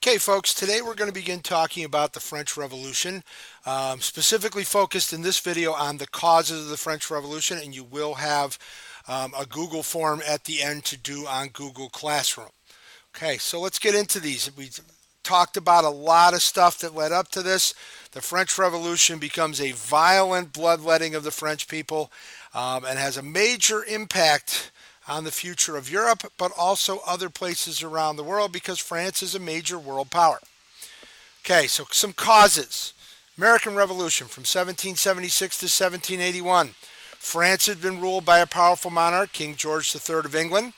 Okay, folks, today we're going to begin talking about the French Revolution, specifically focused in this video on the causes of the French Revolution, and you will have a Google form at the end to do on Google Classroom. Okay, so let's get into these. We talked about a lot of stuff that led up to this. The French Revolution becomes a violent bloodletting of the French people and has a major impact on the future of Europe, but also other places around the world because France is a major world power. Okay, so some causes. American Revolution from 1776 to 1781. France had been ruled by a powerful monarch, King George III of England.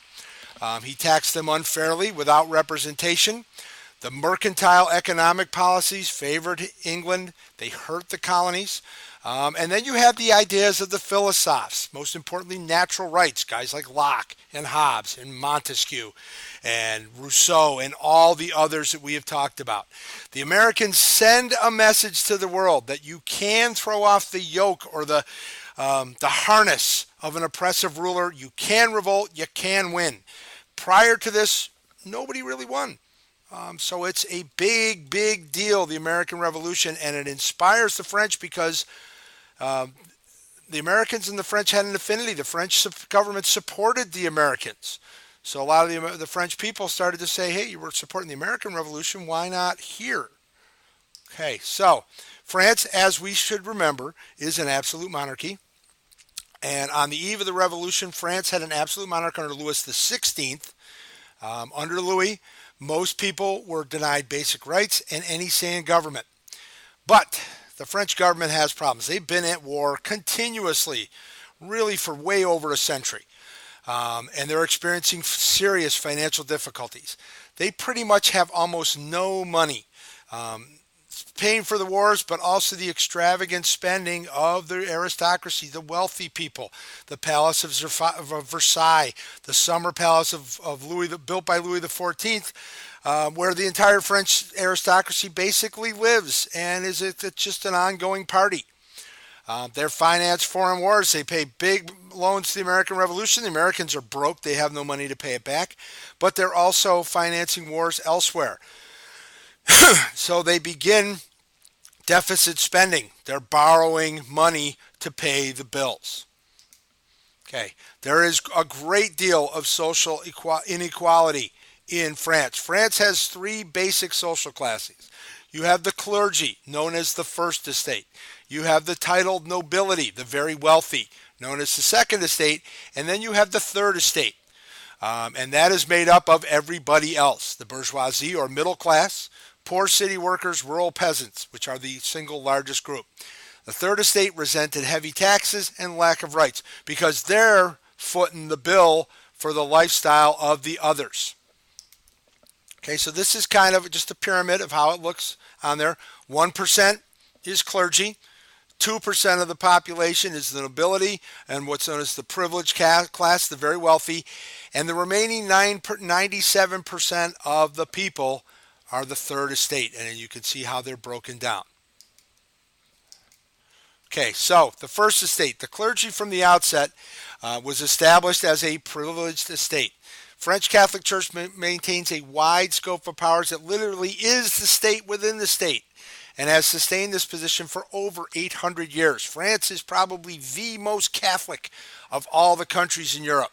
He taxed them unfairly without representation. The mercantile economic policies favored England. They hurt the colonies. And then you have the ideas of the philosophes, most importantly, natural rights, guys like Locke and Hobbes and Montesquieu and Rousseau and all the others that we have talked about. The Americans send a message to the world that you can throw off the yoke or the harness of an oppressive ruler. You can revolt, you can win. Prior to this, nobody really won. So it's a big, big deal, the American Revolution, and it inspires the French because the Americans and the French had an affinity. The French government supported the Americans. So a lot of the French people started to say, hey, you were supporting the American Revolution, why not here? Okay, so France, as we should remember, is an absolute monarchy. And on the eve of the Revolution, France had an absolute monarch under Louis XVI. Under Louis, most people were denied basic rights and any say in government. But the French government has problems. They've been at war continuously, really for way over a century. And they're experiencing serious financial difficulties. They pretty much have almost no money. Paying for the wars, but also the extravagant spending of the aristocracy, the wealthy people, the Palace of Versailles, the summer palace of Louis, built by Louis XIV, where the entire French aristocracy basically lives, and it's just an ongoing party. They finance foreign wars. They pay big loans to the American Revolution. The Americans are broke. They have no money to pay it back, but they're also financing wars elsewhere. So they begin deficit spending. They're borrowing money to pay the bills. Okay, there is a great deal of social inequality in France. France has three basic social classes. You have the clergy, known as the first estate. You have the titled nobility, the very wealthy, known as the second estate. And then you have the third estate. And that is made up of everybody else, the bourgeoisie or middle class, poor city workers, rural peasants, which are the single largest group. The third estate resented heavy taxes and lack of rights because they're footing the bill for the lifestyle of the others. Okay, so this is kind of just a pyramid of how it looks on there. 1% is clergy. 2% of the population is the nobility and what's known as the privileged class, the very wealthy. And the remaining 97% of the people are the third estate, and you can see how they're broken down. Okay, so the first estate, the clergy from the outset was established as a privileged estate. French Catholic Church maintains a wide scope of powers that literally is the state within the state and has sustained this position for over 800 years. France is probably the most Catholic of all the countries in Europe.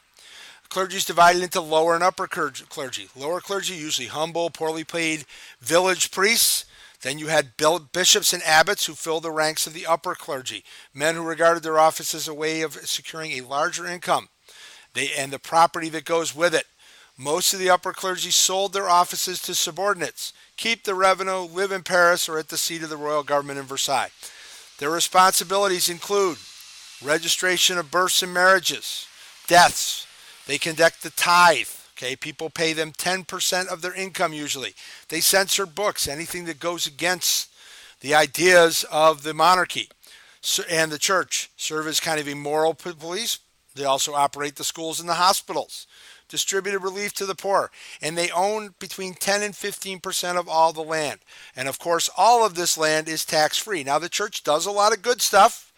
Clergy is divided into lower and upper clergy. Lower clergy, usually humble, poorly paid village priests. Then you had bishops and abbots who filled the ranks of the upper clergy, men who regarded their office as a way of securing a larger income and the property that goes with it. Most of the upper clergy sold their offices to subordinates, keep the revenue, live in Paris or at the seat of the royal government in Versailles. Their responsibilities include registration of births and marriages, deaths. They conduct the tithe. Okay, people pay them 10% of their income usually. They censor books, anything that goes against the ideas of the monarchy. And the church serve as kind of a moral police. They also operate the schools and the hospitals, distributed relief to the poor, and they own between 10 and 15% of all the land. And of course, all of this land is tax-free. Now, the church does a lot of good stuff.